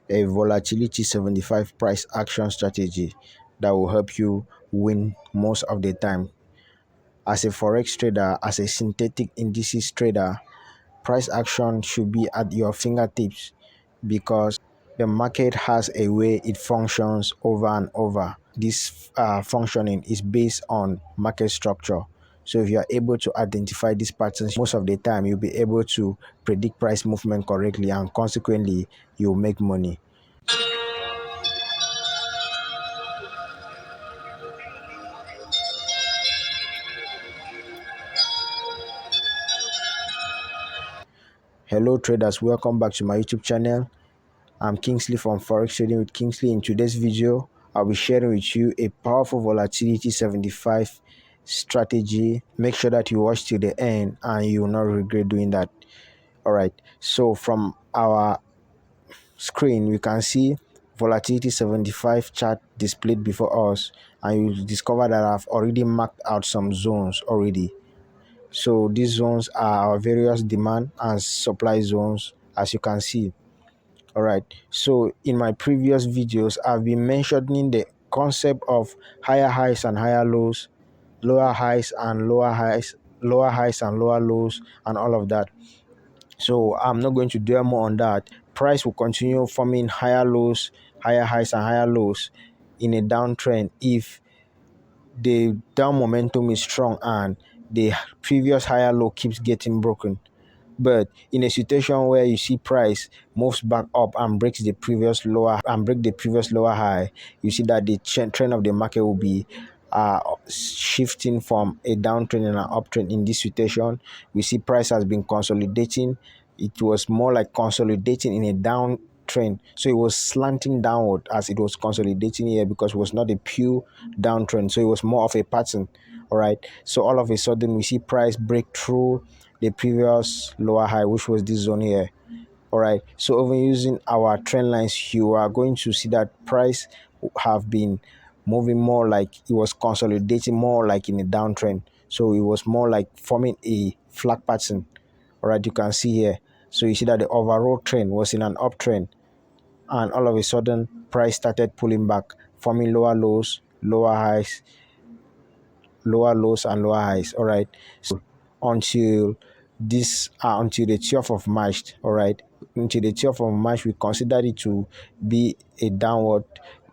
a volatility 75 price action strategy that will help you win most of the time. As a forex trader, as a synthetic indices trader, price action should be at your fingertips because the market has a way it functions over and over. This functioning is based on market structure. So if you are able to identify these patterns, most of the time you'll be able to predict price movement correctly, and consequently you'll make money. Hello traders, welcome back to my YouTube channel. I'm Kingsley from Forex Trading with Kingsley. In today's video, I'll be sharing with you a powerful volatility 75 strategy. Make sure that you watch till the end and you will not regret doing that. All right, so from our screen, we can see volatility 75 chart displayed before us, and you discover that I've already marked out some zones already. So these zones are our various demand and supply zones, as you can see. All right, so in my previous videos I've been mentioning the concept of higher highs and higher lows, lower highs and lower highs, lower highs and lower lows, and all of that. So I'm not going to dwell more on that. Price will continue forming higher lows, higher highs and higher lows in a downtrend if the down momentum is strong and the previous higher low keeps getting broken. But in a situation where you see price moves back up and breaks the previous lower high, you see that the trend of the market will be shifting from a downtrend and an uptrend. In this situation, we see price has been consolidating. It was more like consolidating in a downtrend, so it was slanting downward as it was consolidating here because it was not a pure downtrend, so it was more of a pattern. All right, so all of a sudden we see price break through the previous lower high, which was this zone here. All right, so even using our trend lines, you are going to see that price have been moving more like it was consolidating, more like in a downtrend, so it was more like forming a flag pattern. All right, you can see here, so you see that the overall trend was in an uptrend, and all of a sudden price started pulling back, forming lower lows, lower highs, lower lows and lower highs. All right, so until until the 12th of March. All right, until the 12th of March we considered it to be a downward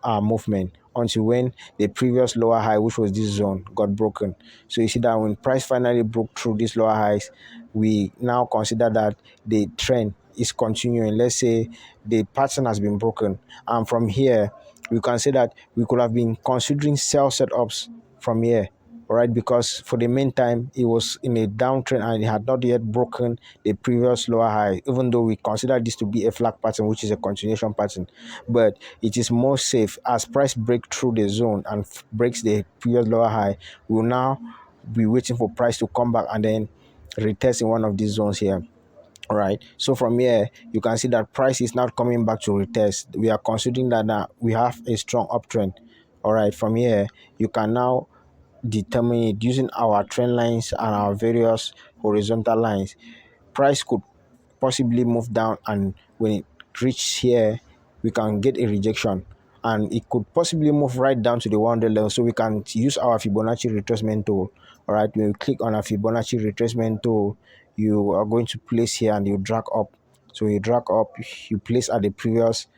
movement until when the previous lower high, which was this zone, got broken. So you see that when price finally broke through these lower highs, we now consider that the trend is continuing. Let's say the pattern has been broken, and from here we can say that we could have been considering sell setups from here. All right, because for the meantime it was in a downtrend and it had not yet broken the previous lower high, even though we consider this to be a flag pattern, which is a continuation pattern. But it is more safe as price break through the zone and breaks the previous lower high. We will now be waiting for price to come back and then retest in one of these zones here. All right, so from here you can see that price is not coming back to retest. We are considering that we have a strong uptrend. All right, from here you can now determine it using our trend lines and our various horizontal lines. Price could possibly move down, and when it reaches here we can get a rejection, and it could possibly move right down to the 100 level, so we can use our Fibonacci retracement tool. All right, when you click on our Fibonacci retracement tool, you are going to place here and you drag up. So you drag up, you place at the previous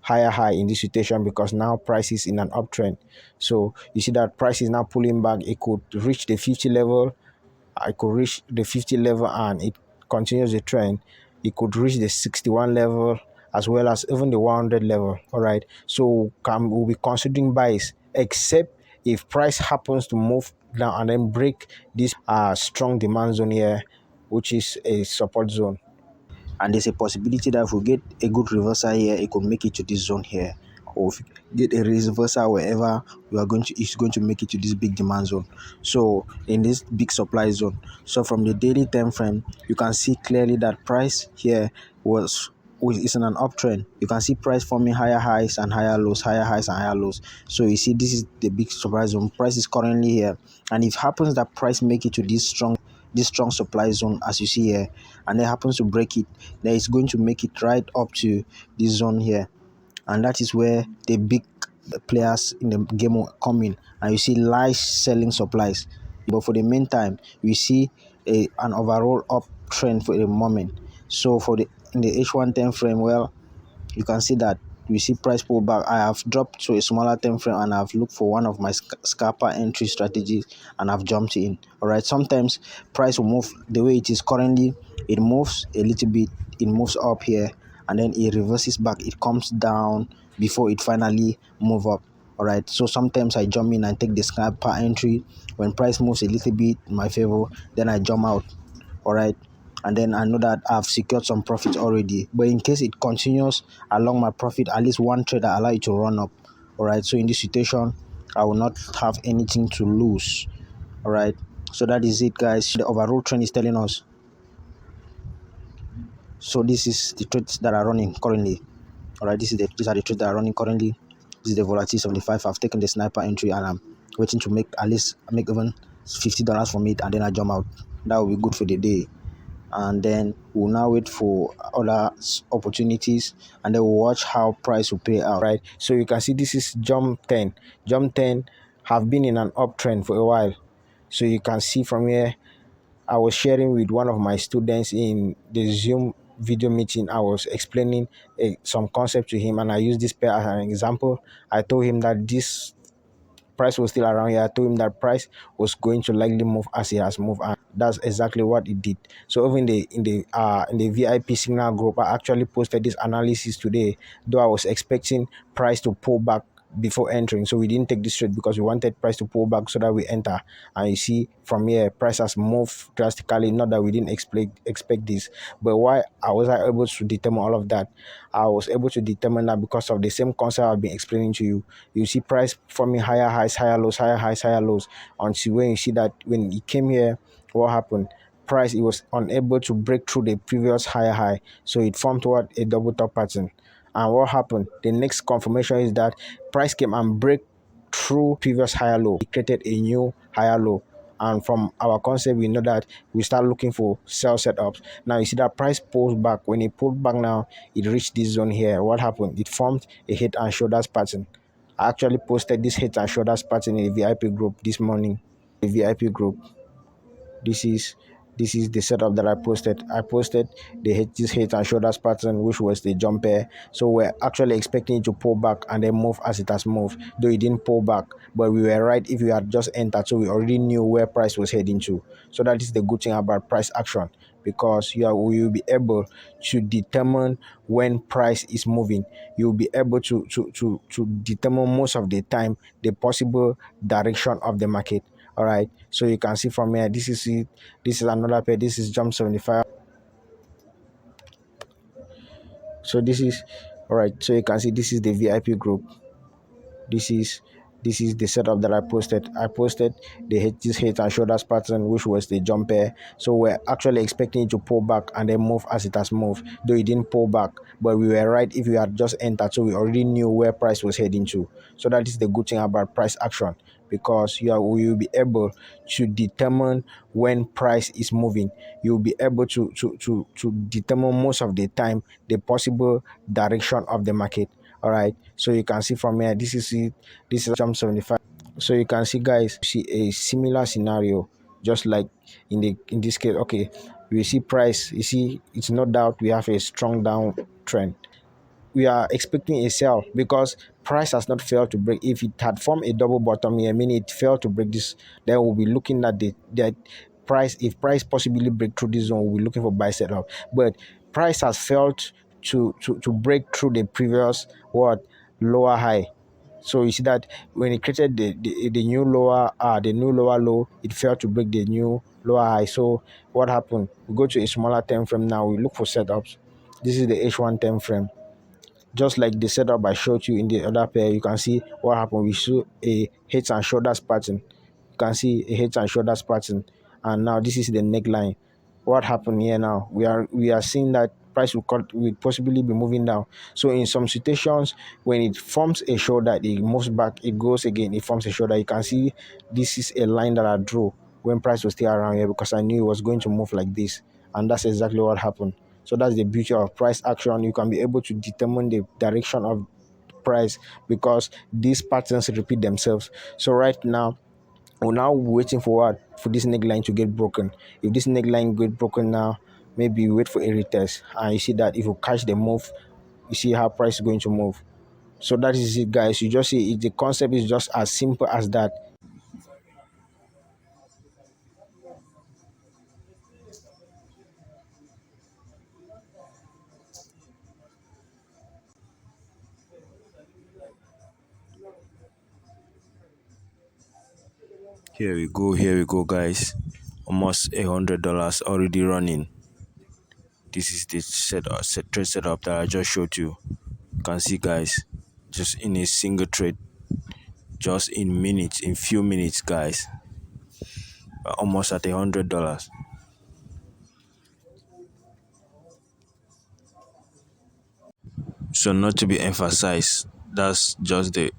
higher high in this situation, because now price is in an uptrend. So you see that price is now pulling back. It could reach the 50 level. I could reach the 50 level and it continues the trend. It could reach the 61 level as well as even the 100 level. All right, so we'll be considering buys, except if price happens to move down and then break this strong demand zone here, which is a support zone. And there's a possibility that if we get a good reversal here, it could make it to this zone here, or if we get a reversal wherever we are going to, it's going to make it to this big demand zone, so in this big supply zone. So from the daily time frame you can see clearly that price here is in an uptrend. You can see price forming higher highs and higher lows, higher highs and higher lows. So you see this is the big supply zone. Price is currently here, and if it happens that price make it to this strong, this strong supply zone as you see here, and then happens to break it, then it's going to make it right up to this zone here, and that is where the big players in the game will come in, and you see large selling supplies. But for the meantime, we see an overall uptrend for the moment. So for the in the H1 time frame, well, you can see that we see price pullback. I have dropped to a smaller time frame and I've looked for one of my scalper entry strategies and I've jumped in. All right, sometimes price will move the way it is currently. It moves a little bit, it moves up here, and then it reverses back, it comes down before it finally move up. All right, so sometimes I jump in and take the scalper entry. When price moves a little bit in my favor, then I jump out. All right, and then I know that I've secured some profit already, but in case it continues along my profit, at least one trade I allow it to run up. All right, so in this situation I will not have anything to lose. All right, so that is it, guys. The overall trend is telling us. So this is the trades that are running currently. All right, these are the trades that are running currently. This is the volatility 75. I've taken the sniper entry and I'm waiting to make even $50 from it, and then I jump out. That will be good for the day. And then we'll now wait for other opportunities, and then we'll watch how price will play out. Right, so you can see this is jump 10 have been in an uptrend for a while. So you can see from here, I was sharing with one of my students in the Zoom video meeting. I was explaining some concept to him, and I used this pair as an example. I told him that this price was still around here. I told him that price was going to likely move as it has moved, and that's exactly what it did. So even in the VIP signal group, I actually posted this analysis today, though I was expecting price to pull back before entering. So we didn't take this trade because we wanted price to pull back so that we enter. And you see from here, price has moved drastically. Not that we didn't expect this, but why I was able to determine all of that? I was able to determine that because of the same concept I've been explaining to you. You see price forming higher highs, higher lows, higher highs, higher lows, until when you see that when it came here, what happened? Price, it was unable to break through the previous higher high, so it formed what, a double top pattern. And what happened? The next confirmation is that price came and break through previous higher low. It created a new higher low. And from our concept, we know that we start looking for sell setups. Now you see that price pulls back. When it pulled back now, it reached this zone here. What happened? It formed a head and shoulders pattern. I actually posted this head and shoulders pattern in the VIP group this morning. The VIP group. This is the setup that I posted. I posted this head and shoulders pattern, which was the jump pair. So we're actually expecting it to pull back and then move as it has moved, though it didn't pull back, but we were right if we had just entered. So we already knew where price was heading to. So that is the good thing about price action, because you will be able to determine when price is moving. You'll be able to determine most of the time the possible direction of the market. All right, so you can see from here, this is it. This is another pair. This is jump 75. So this is all right. So you can see this is the VIP group. This is the setup that I posted. I posted this head and shoulders pattern, which was the jump pair. So we're actually expecting it to pull back and then move as it has moved, though it didn't pull back, but we were right if we had just entered. So we already knew where price was heading to. So that is the good thing about price action, because you will be able to determine when price is moving. You'll be able to determine most of the time the possible direction of the market. All right, so you can see from here, this is it. This is jump 75. So you can see, guys, see a similar scenario, just like in this case. Okay, we see price. You see, it's no doubt we have a strong downtrend. We are expecting a sell because price has not failed to break. If it had formed a double bottom here, meaning it failed to break this, then we'll be looking at that price. If price possibly break through this zone, we'll be looking for buy setup. But price has failed to break through the previous lower high. So you see that when it created the new lower low, it failed to break the new lower high. So what happened? We go to a smaller time frame now. We look for setups. This is the H1 time frame. Just like the setup I showed you in the other pair, you can see what happened. We saw a head and shoulders pattern. You can see a head and shoulders pattern, and now this is the neckline. What happened here now? We are seeing that price will possibly be moving down. So in some situations, when it forms a shoulder, it moves back, it goes again, it forms a shoulder. You can see this is a line that I drew. when price was still around here because I knew it was going to move like this, and that's exactly what happened. So that's the beauty of price action. You can be able to determine the direction of price because these patterns repeat themselves. So right now we're now waiting for what? For this neckline to get broken. If this neckline get broken now, maybe you wait for a retest, and you see that if you catch the move, you see how price is going to move. So that is it, guys. You just see it, the concept is just as simple as that. Here we go, guys. Almost $100 already running. This is the trade setup that I just showed you. You can see, guys, just in a single trade, just in minutes, in few minutes, guys, almost at $100. So not to be emphasized, that's just the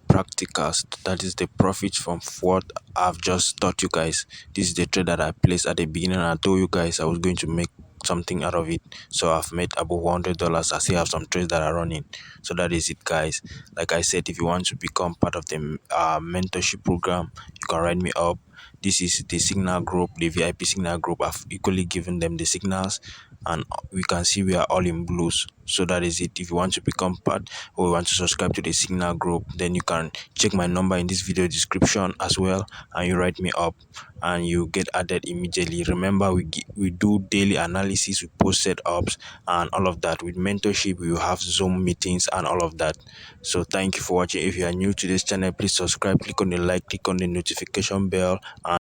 practicals. That is the profit from what I've just taught you guys. This is the trade that I placed at the beginning. I told you guys I was going to make something out of it. So I've made above $100. I still have some trades that are running. So that is it, guys. Like I said, if you want to become part of the mentorship program, you can write me up. This is the signal group, the VIP signal group. I've equally given them the signals, and we can see we are all in blues. So that is it. If you want to become part or you want to subscribe to the signal group, then you can check my number in this video description as well, and you write me up and you get added immediately. Remember, we do daily analysis, we post setups and all of that. With mentorship, we will have Zoom meetings and all of that. So thank you for watching. If you are new to this channel, please subscribe, click on the like, click on the notification bell, and